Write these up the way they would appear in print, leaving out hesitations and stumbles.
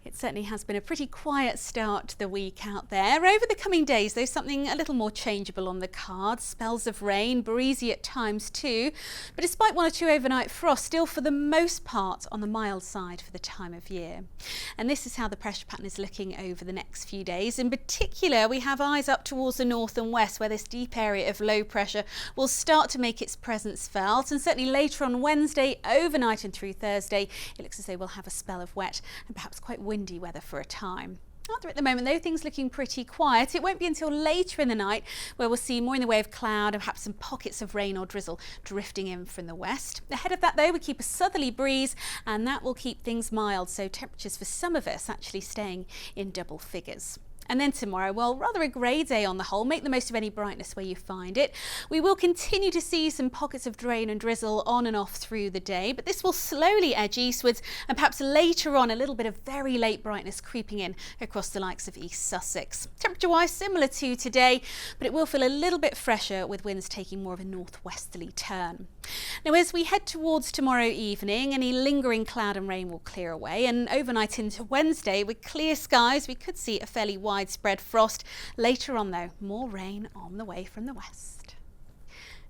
It certainly has been a pretty quiet start to the week out there. Over the coming days, there's something a little more changeable on the cards. Spells of rain, breezy at times too. But despite one or two overnight frosts, still for the most part on the mild side for the time of year. And this is how the pressure pattern is looking over the next few days. In particular, we have eyes up towards the north and west, where this deep area of low pressure will start to make its presence felt. And certainly later on Wednesday, overnight and through Thursday, it looks as though we'll have a spell of wet and perhaps quite windy weather for a time. Out there at the moment, though, things looking pretty quiet. It won't be until later in the night where we'll see more in the way of cloud and perhaps some pockets of rain or drizzle drifting in from the west. Ahead of that, though, we keep a southerly breeze and that will keep things mild, so temperatures for some of us actually staying in double figures. And then tomorrow, well, rather a grey day on the whole. Make the most of any brightness where you find it. We will continue to see some pockets of rain and drizzle on and off through the day, but this will slowly edge eastwards and perhaps later on a little bit of very late brightness creeping in across the likes of East Sussex. Temperature-wise, similar to today, but it will feel a little bit fresher with winds taking more of a northwesterly turn. Now, as we head towards tomorrow evening, any lingering cloud and rain will clear away, and overnight into Wednesday, with clear skies, we could see a fairly widespread frost. Later on, though, more rain on the way from the west.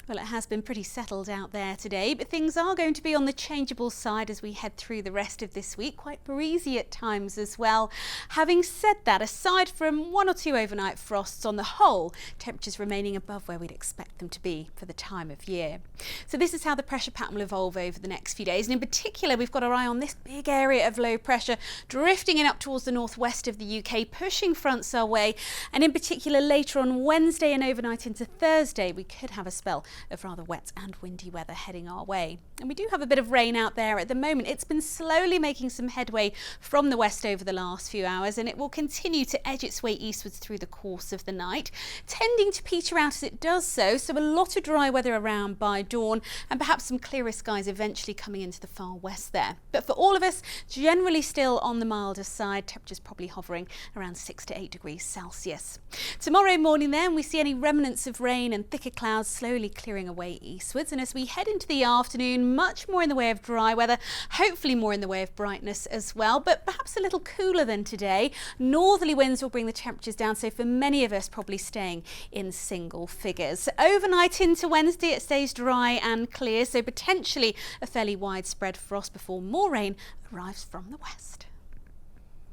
Well, it has been pretty settled out there today, but things are going to be on the changeable side as we head through the rest of this week, quite breezy at times as well. Having said that, aside from one or two overnight frosts, on the whole, temperatures remaining above where we'd expect them to be for the time of year. So this is how the pressure pattern will evolve over the next few days, and in particular we've got our eye on this big area of low pressure drifting in up towards the northwest of the UK, pushing fronts our way, and in particular later on Wednesday and overnight into Thursday we could have a spell of rather wet and windy weather heading our way. And we do have a bit of rain out there at the moment. It's been slowly making some headway from the west over the last few hours, and it will continue to edge its way eastwards through the course of the night, tending to peter out as it does so a lot of dry weather around by dawn and perhaps some clearer skies eventually coming into the far west there. But for all of us, generally still on the milder side, temperatures probably hovering around 6 to 8 degrees Celsius. Tomorrow morning then, we see any remnants of rain and thicker clouds slowly clearing away eastwards, and as we head into the afternoon, much more in the way of dry weather, hopefully more in the way of brightness as well, but perhaps a little cooler than today. Northerly winds will bring the temperatures down, so for many of us probably staying in single figures. Overnight into Wednesday, it stays dry and clear, so potentially a fairly widespread frost before more rain arrives from the west.